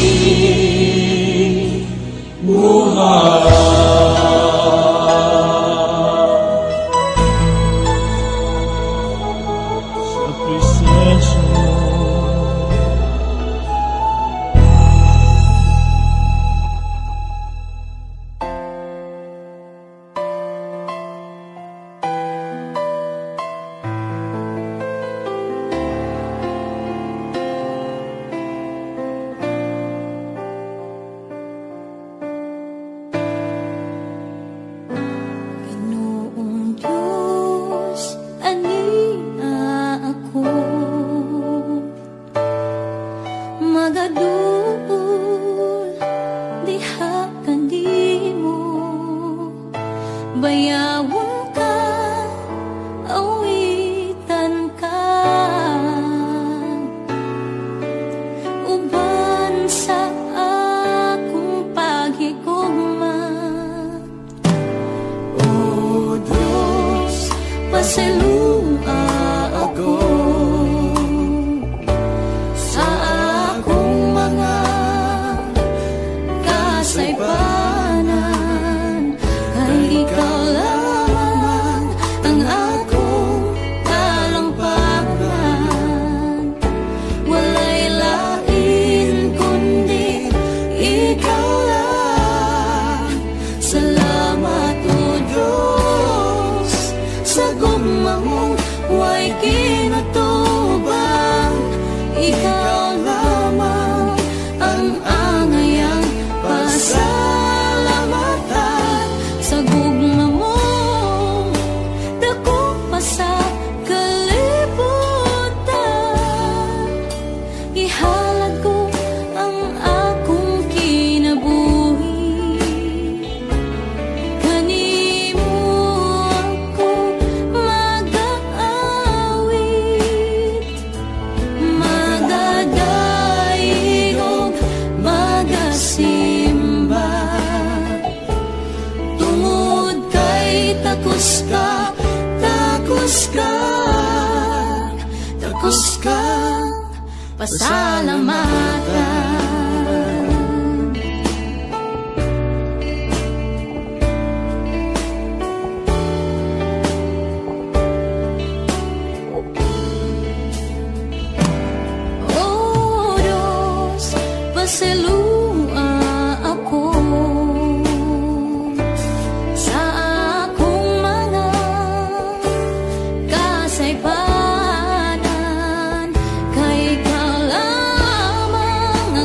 Kay ikaw lamang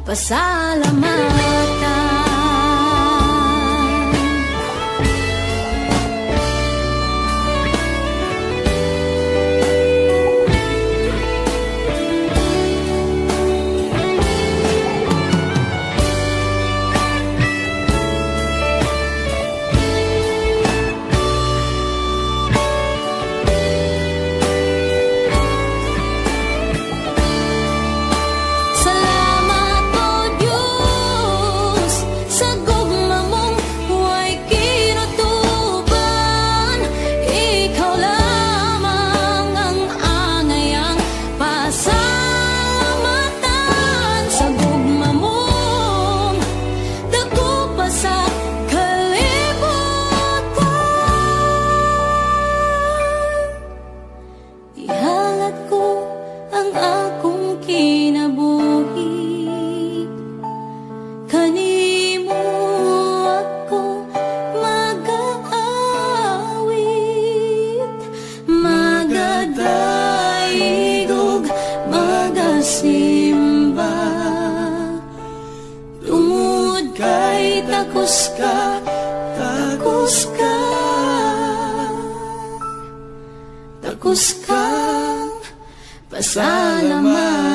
pasalamatan. Takos ka, pasalamatan.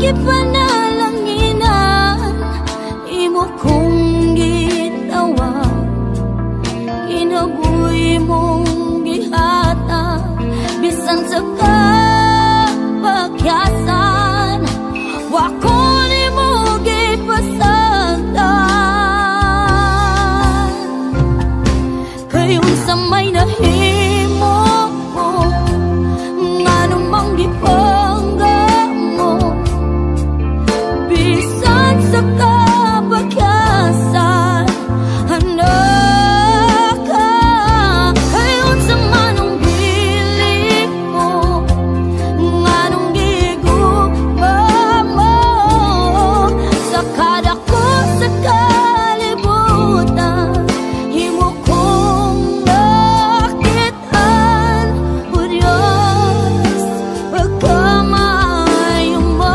gipanalanginan, imo kong gitawa, kinabuhi mong gihata, bisan sa kapagyasan, wako nimo gipasagdan. Kayon sa may nahimo mo, nganong mang gipangga mo, bisan sa kapagyasan, anak ka. Kayon sa manong bili mo, nganong gigugma mo, sa kadako sa kalibutan, himo kong nakitaan, o Diyos, pagkamayo mo.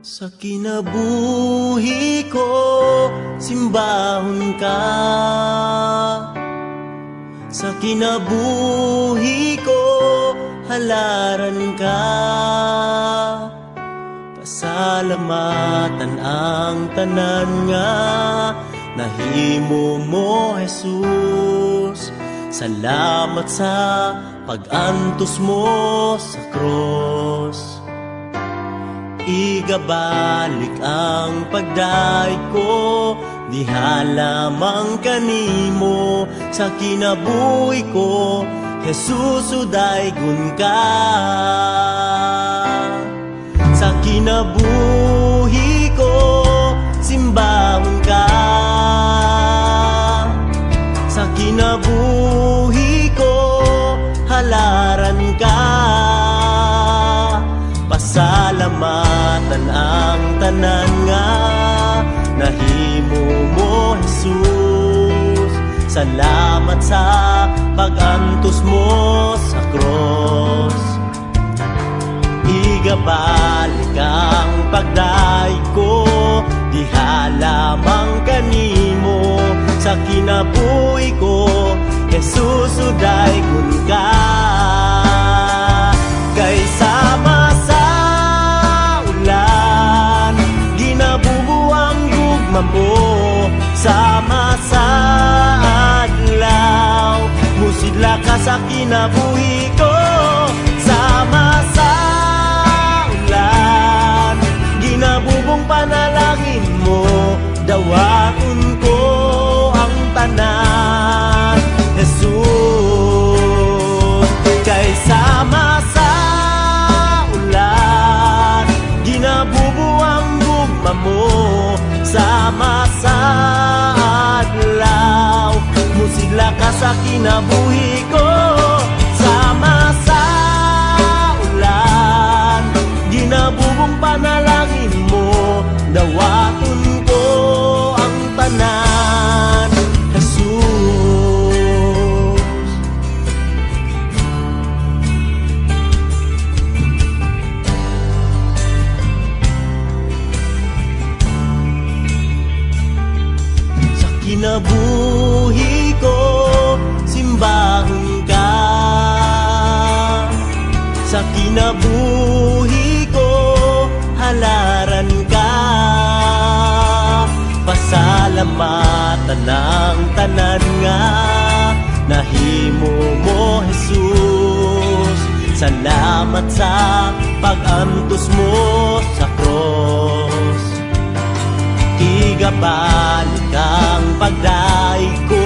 Sa kinabuhi ko, simbahon ka. Sa kinabuhi ko, halaran ka. Pasalamatan ang tanan nga nahimo mo, Jesus. Salamat sa pag-antos mo sa cross. Igabalik ang pagdaig ko, diha lamang kanimo. Sa kinabuhi ko, Jesus, udaygon ka. Sa kinabuhi ko, simbahon ka. Sa kinabuhi ko, halaran ka. Pasalamatan ang tanan nga nahimo mo, Jesus. Salamat sa pag-antos mo sa cross. Igabalik ang pagdaig ko, diha lamang kanimo. Sa kinabuhi ko, Jesus, udaygon ka. Kay sama sa ulan, ginabubuhay gugma mo sama sa adlaw. Musidla ka sa kinabuhi ko sama sa ulan. Ginabubong panalangin mo, dawaton ko ang tanan. Jesus, kay sama sa ulan, ginabubuang gugma mo sama sa adlaw. Musigla ka sa kinabuhi ko sama sa ulan. Ginabubong panalangin mo, dawaton ko ang tanan. Jesus, sa kinabuhi ko simbahon ka. Sa kinabuhi ko halaran ka. Pasalamatan ng tanan nga nahimo mo, Jesus. Salamat sa pag-antos mo sa cross. Igabalik ang pagdaig ko,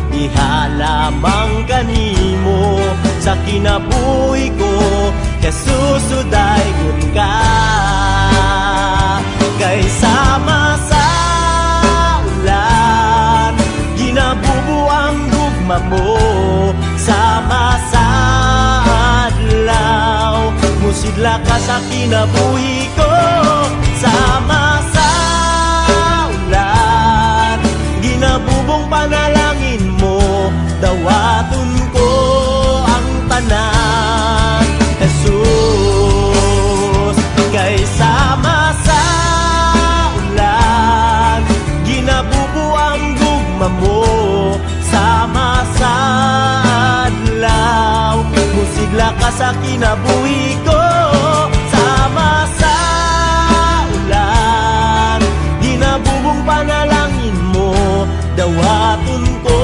ihalamang kanimo. Sa kinabuhi ko, Jesus, udaygon ka. Kay sama sa ulan, ginabubuang gugma mo sama sa adlaw. Musidla ka sa kinabuhi ko sama sa ulan. Ginabubong panalangin mo, dawaton ko ang tanan. Jesus, kay sama sa ulan, ginabubuang gugma mo sama sa adlaw. Musigla ka sa kinabuhi ko sama sa ulan. Ginabubong panalangin mo, dawaton ko